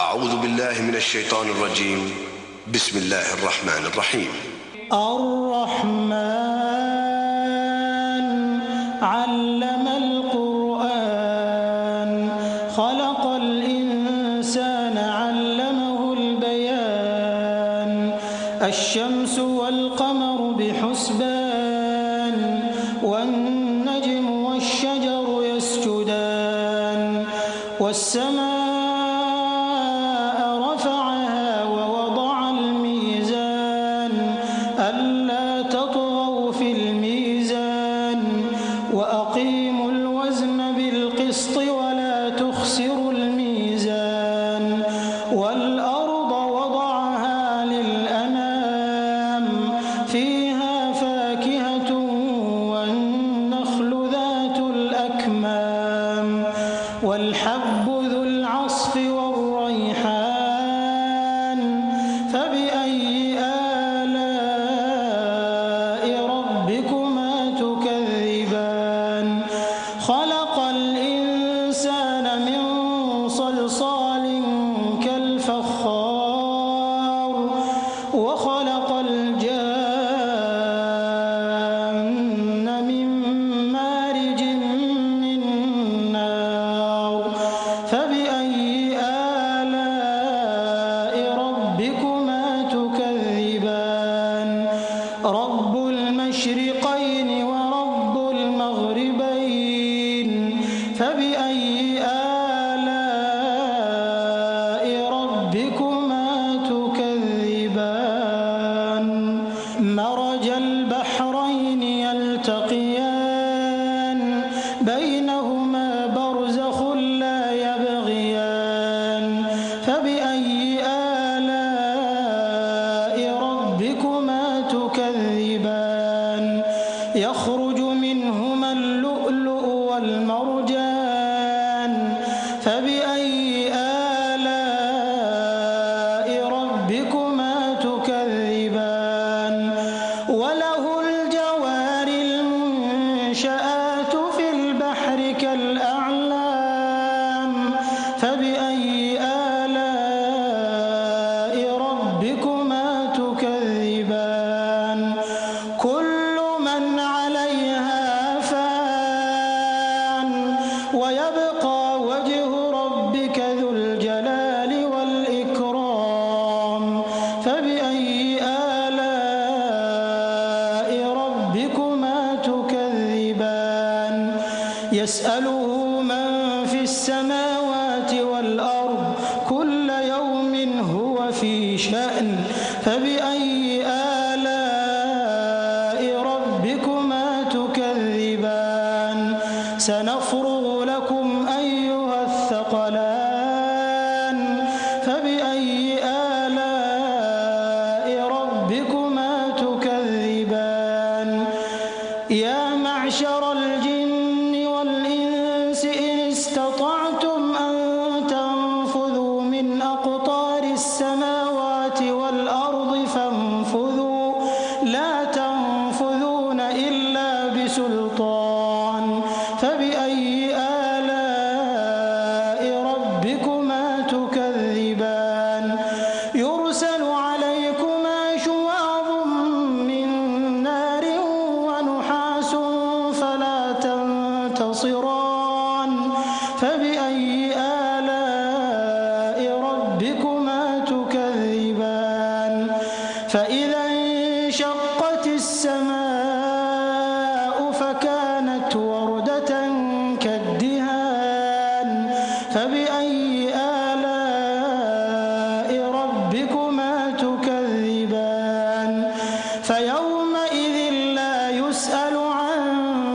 أعوذ بالله من الشيطان الرجيم. بسم الله الرحمن الرحيم. الرحمن علم القرآن خلق الإنسان علمه البيان الشمس والقمر بحسبان والنجم والشجر يسجدان والسماء رفعها ووضع الميزان ألا تطغوا في الميزان وأقيموا الوزن بالقسط ولا تخسروا الميزان والأرض وضعها للأنام فيها فاكهة والنخل ذات الأكمام والحب ذو العصف والريحان فبأي آلاء ربكما تكذبان خلق الإنسان من صلصال كالفخار وخلق الجان من مارج من نار فبأي آلاء ربكما تكذبان رب المشرقين ورب المغربين فبأي آلاء ربكما تكذبان مرج البحرين يلتقيان بينهما برزخ لا يبغيان فبأي آلاء ربكما تكذبان يخرج منهما اللؤلؤ والمرجان فبأي آلاء ربكما تكذبان وله الجوار المنشآت في البحر كالأعلام فبأي آلاء ربكما تكذبان كل من عليها فان ويبقى وجه ربك ذو الجلال والإكرام فبأي آلاء ربكما تكذبان يسأله من في السماوات والأرض كل يوم هو في شأن فبأي آلاء ربكما تكذبان سنفرغ لكم أيها الثقلان فبأي آلاء ربكما تكذبان يا معشر الجن والإنس إن استطعتم أن تنفذوا من أقطار السماوات والأرض فانفذوا لا تنفذون إلا بسلطان فبأي آلاء ربكما تكذبان يرسل عليكما شواظ من نار ونحاس فلا تنتصران فبأي آلاء ربكما تكذبان فإذا انشقت السماء فكانت وردة كالدهان فبأي آلاء ربكما تكذبان فيومئذ لا يسأل عن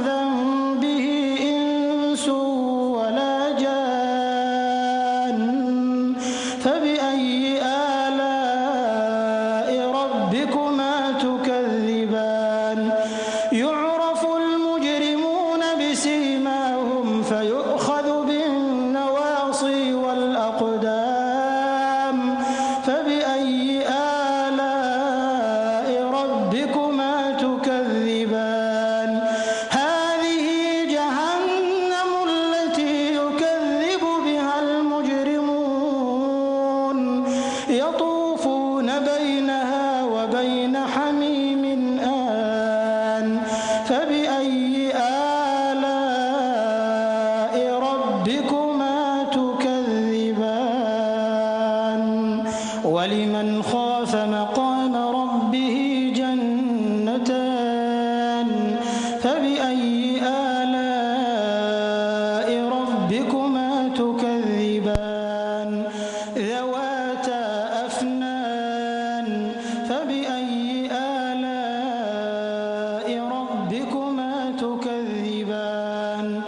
ذنبه إنس ولا جان فبأي آلاء ربكما تكذبان يعرف المجرمون بسيماهم فيؤخذ بالنواصي والأقدام فبأي آلاء ربكما تكذبان هذه جهنم التي يكذب بها المجرمون ولمن خاف مقام ربه جنتان فبأي آلاء ربكما تكذبان ذواتا أفنان فبأي آلاء ربكما تكذبان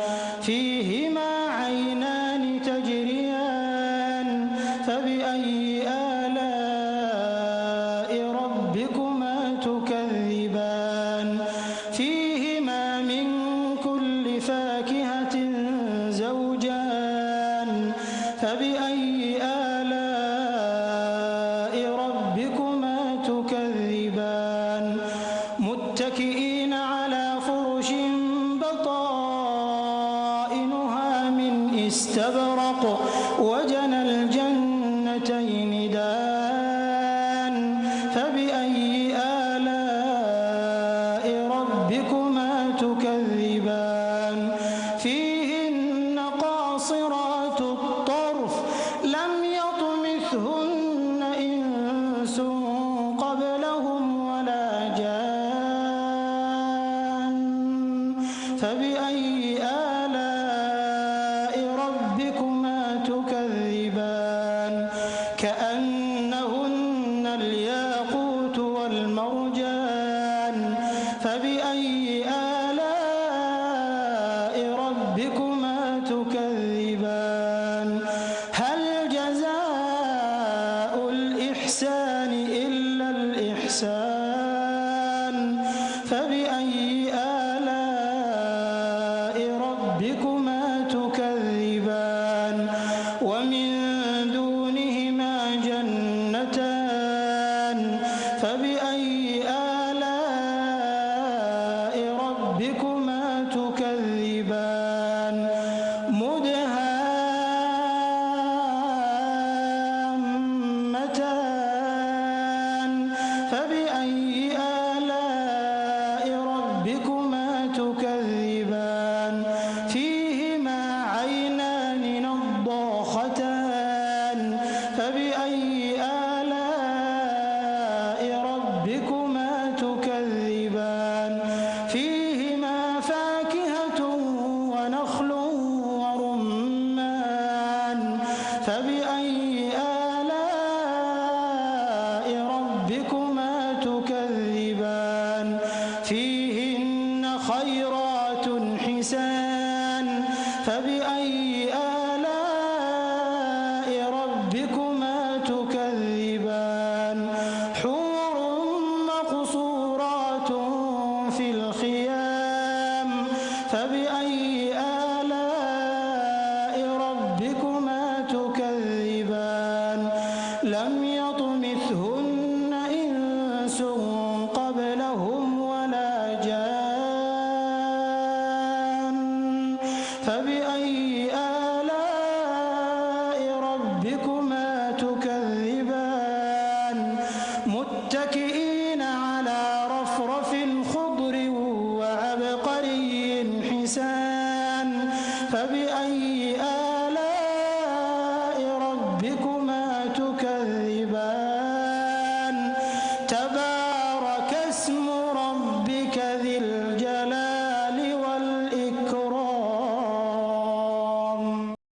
فيهما عينان تجريان فبأي آلاء ربكما تكذبان فيهما من كل فاكهة زوجان فبأي آلاء ربكما تكذبان متكئين على فرش بطائنها من استبرق وجنى الجنتين دان فبأي آلاء ربكما تكذبان فيهن قاصرات الطرف لم يطمثهن إنس قبلهم ولا جان فبأي آلاء ربكما تكذبان كأنهن الياقوت والمرجان فبأي آلاء ربكما تكذبان هل جزاء الإحسان إلا الإحسان فبأي آلاء ربكما تكذبان ومن دونهما جنتان فبأي آلاء ربكما تكذبان مدهامتان فبأي آلاء ربكما تكذبان فيهما عينان نضاختان فبأي آلاء ربكما تكذبان فيهما فاكهة ونخل ورمان فبأي آلاء ربكما تكذبان فيهن خيرات حسان فبأي آلاء ربكما تكذبان حور مقصورات في الخيام فبأي آلاء ربكما تكذبان لم يطمثهن إنس قبلهم ولا جان فبأي آلاء ربكما تكذبان متكئين على رفرف خضر وعبقري حسان فبأي آلاء ربكما